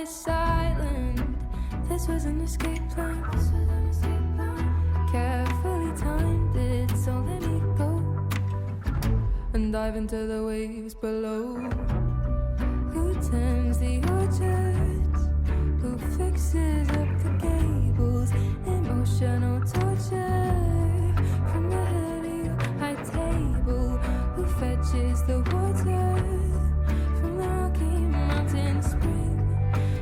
this island. This was an escape plan. Carefully timed it, so let me go and dive into the waves below. Who tends the orchards? Who fixes up the gables? Emotional torture from the heady high table. Who fetches the water from the Rocky Mountain spring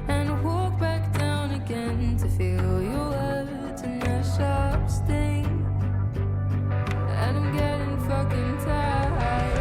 and walk back down again to feel your words and their sharp sting? And I'm getting fucking tired.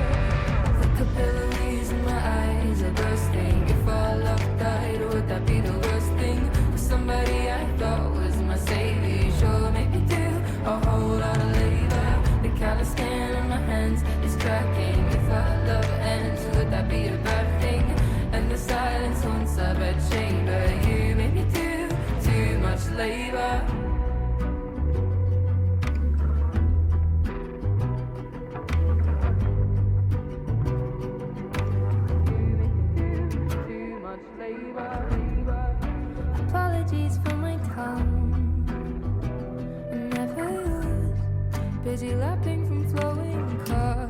The capillaries in my eyes are bursting. If all love died, would that be the worst thing? For somebody I thought was my savior, sure maybe do a whole lot of labor. The kind of skin on my hands is cracking. If our love ends, would that be a bad thing? And the silence haunts our bed chamber. You made me do too much labor. Apologies for my tongue. I never was busy lapping from flowing cup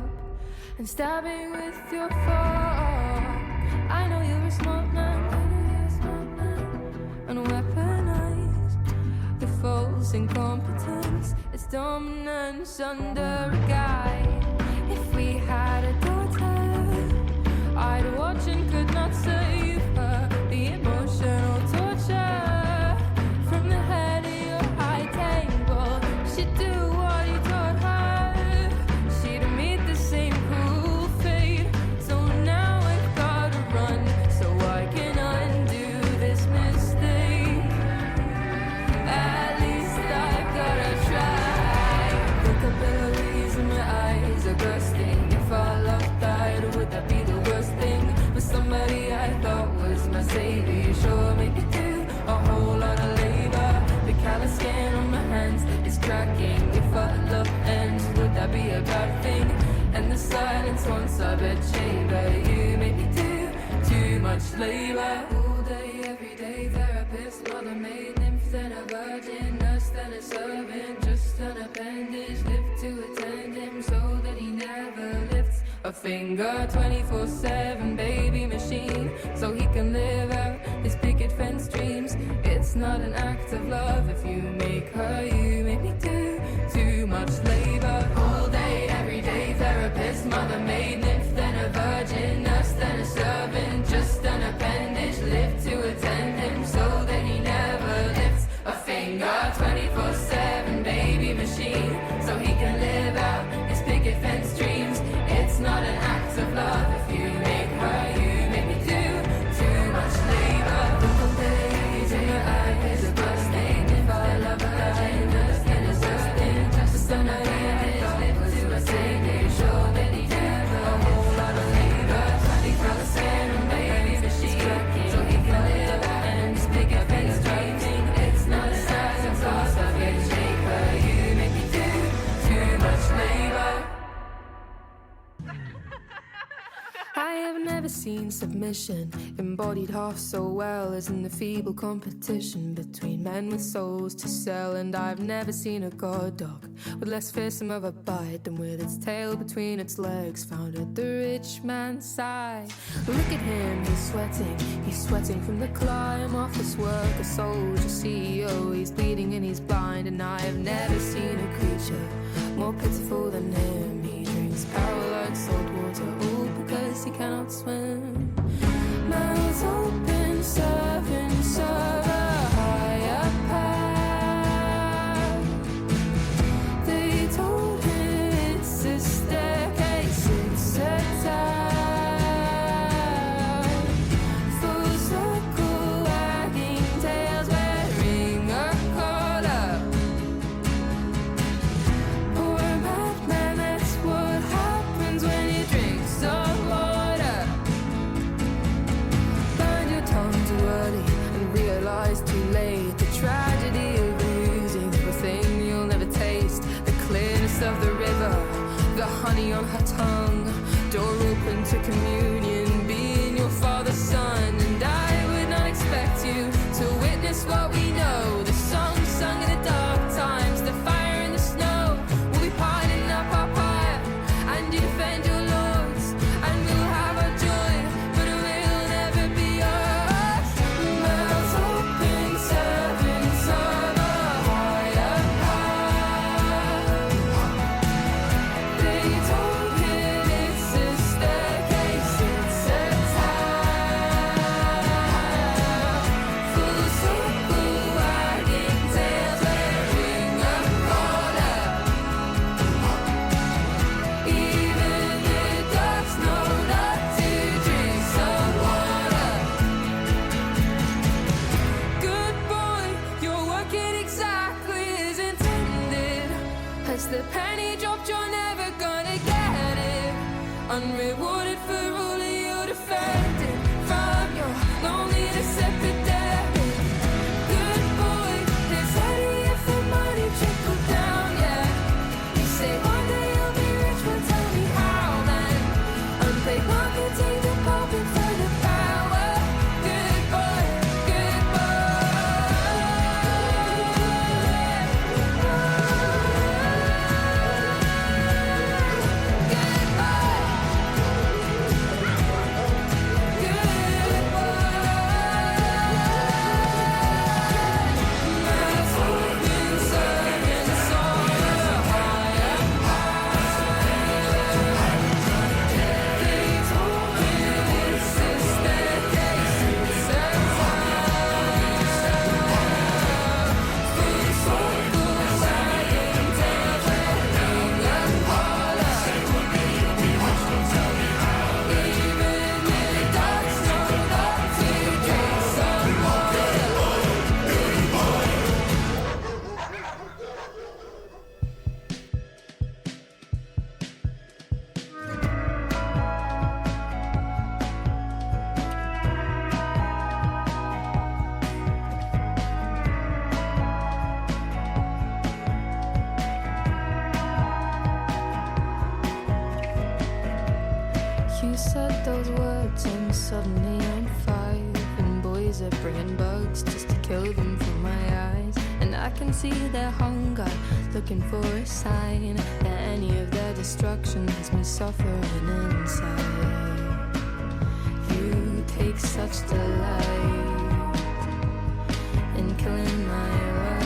and stabbing with your fork. I know you're a smart man, and weaponize the false incompetence. It's dominance under a guy. If we had a daughter, I'd watch and could not save her. The emotional torture from the head of your high table. She'd do what he taught her. She'd meet the same cruel fate. So now I've gotta run so I can undo this mistake. At least I've gotta try. The capillaries in my eyes are bursting. If our love died, would that be the worst thing? For somebody I thought was my savior, sure make it do a whole lot of labor. The callous skin on my hands is cracking. If our love ends, would that be a bad thing? And the silence haunts our bed chamber. You make me do too much labor. All day, every day, therapist, mother maid, nymph, then a virgin, nurse, then a servant, just an appendage, live to attend him so that he never lifts a finger. 24/7 baby machine, so he can live out his picket fence dreams. It's not an act of love if you make her. You make me do too much labor. All day, every day, therapist, mother maid, nymph, then a virgin, nurse, then a servant, just an appendage, live to attend him so that he never lifts a finger. 24/7 baby machine, so he can live out his picket fence dreams. It's not an act of love if you make her. You make me do too much labor. The days in your eyes are bursting. If I love her, I understand it's bursting. Just somebody I thought live to a savior, sure that he never a whole lot of labor. He from the sand and baby machine, so he can live out and his picket fence dreams. It's not a size of loss of your shaker. You make me do too much labor. I have never seen submission embodied half so well as in the feeble competition between men with souls to sell. And I've never seen a god dog with less fearsome of a bite than with its tail between its legs found at the rich man's side. Look at him, he's sweating from the climb, office work, a soldier, CEO. He's bleeding and he's blind, and I have never seen a creature more pitiful than him. He drinks power like salt water, all because he cannot swim. Mouths open, serving, serve a higher power. They told him it's a staircase, it's a town. Full circle, wagging tails, wearing a collar. Poor madman, that's what happens when he drinks some water. what we know. The songs sung in the dark times, the fire and the snow. We'll be piling up our fire, and you defend your lords, and we'll have our joy, but it will never be ours. Mouths open, servants of a higher power. They told him it's a staircase, it's a tower. Full circle, wagging tails, wearing a collar. Even the dogs know not to drink some water. Good boy, you're working exactly as intended. Has the penny dropped? You're never gonna get it. Unrewarded for all of your defending from your loneliness epidemic. Good boy, there's any if the money trickled down, yeah. You say one day you'll be rich, but tell me how then. Unpaid marketing, the pumping for the power. Good boy, good You said those words and suddenly I'm 5, and boys are bringing bugs just to kill them from my eyes. And I can see their hunger, looking for a sign that any of their destruction has me suffering inside. You take such delight in killing my right.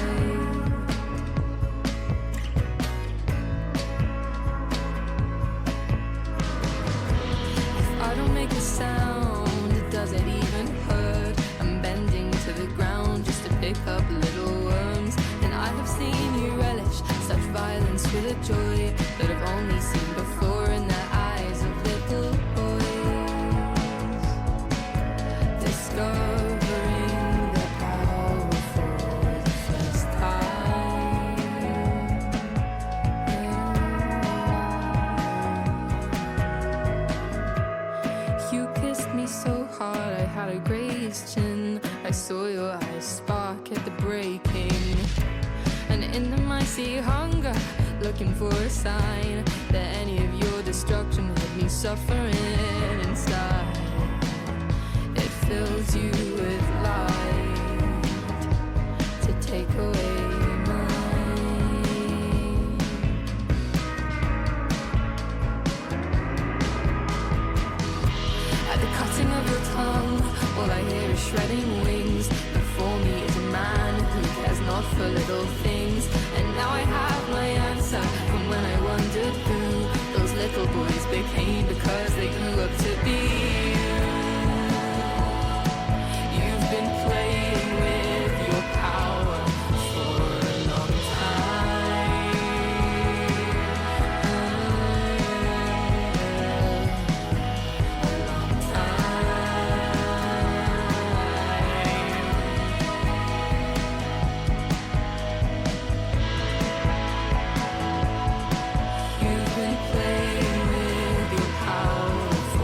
I don't make a sound, it doesn't even hurt. I'm bending to the ground just to pick up little worms. And I have seen you relish such violence with a joy that I've only seen before in the eyes of little boys. Discovering the power for the first time. You kissed me so hard, I had a grazed chin. I saw your eyes spark at the breaking. And in the mighty hunger, looking for a sign that any of your destruction had me suffering inside. It fills you with light to take away mine. At the cutting of your tongue, all I hear is shredding wings. Before me is a man who cares not for little things. And now I have my answer from when I wondered who those little boys became because they grew up to be you. You've been playing with your power for a long time. A long time. You've been playing with your power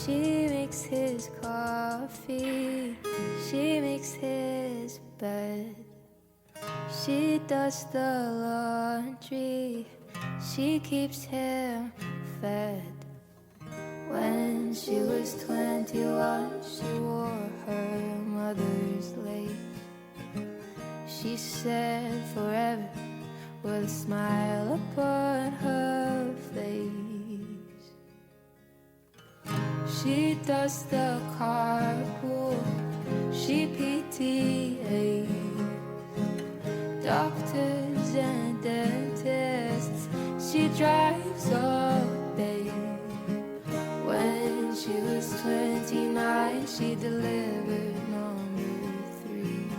She makes his coffee, she makes his bed. She does the laundry, she keeps him fed. When she was 21, she wore her mother's lace. She said forever with a smile upon her face. She does the carpool, she PTAs. Doctors and dentists, she drives all day. When she was 29, she delivered number 3.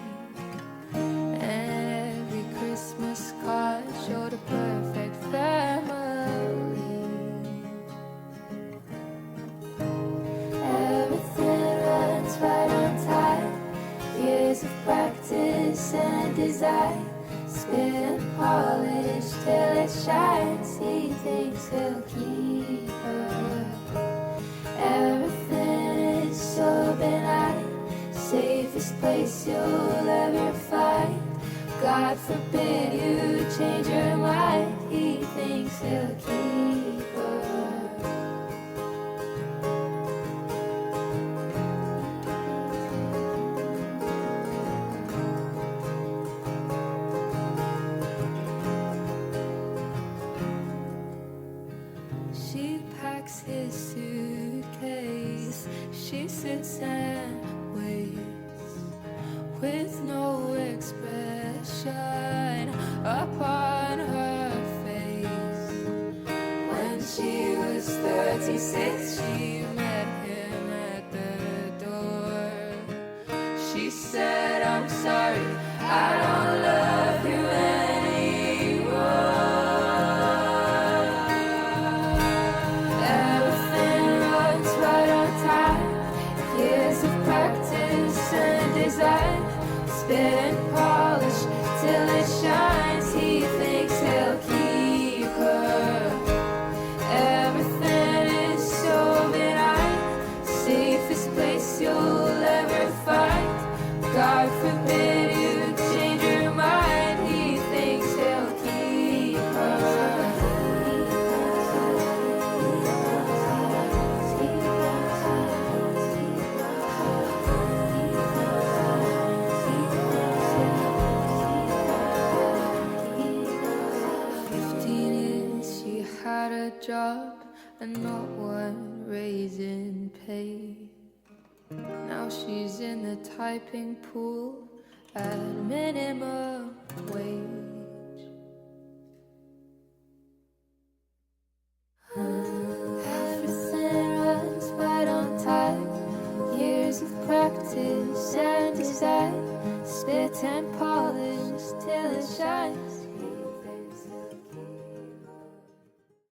And every Christmas card showed a perfect family. Everything runs right on time. Years of practice and design. Spit and polish till it shines. He thinks he'll keep her. Everything is so benign. Safest place you'll ever find. God forbid you change your mind. He thinks he'll keep her. She packs his suitcase. She sits and waits with no expression upon her face. When she was 36, she met him at the door. She said, I'm sorry, I don't love you anymore. Practice and design, spit and polish till it shines. He thinks he'll keep her. Everything is so benign, safest place you'll ever find. God forbid you change your mind. He thinks he'll keep her. Had a job and not one raise in pay. Now she's in the typing pool at minimum wage. Everything runs right on time. Years of practice and design. Spit and polish till it shines.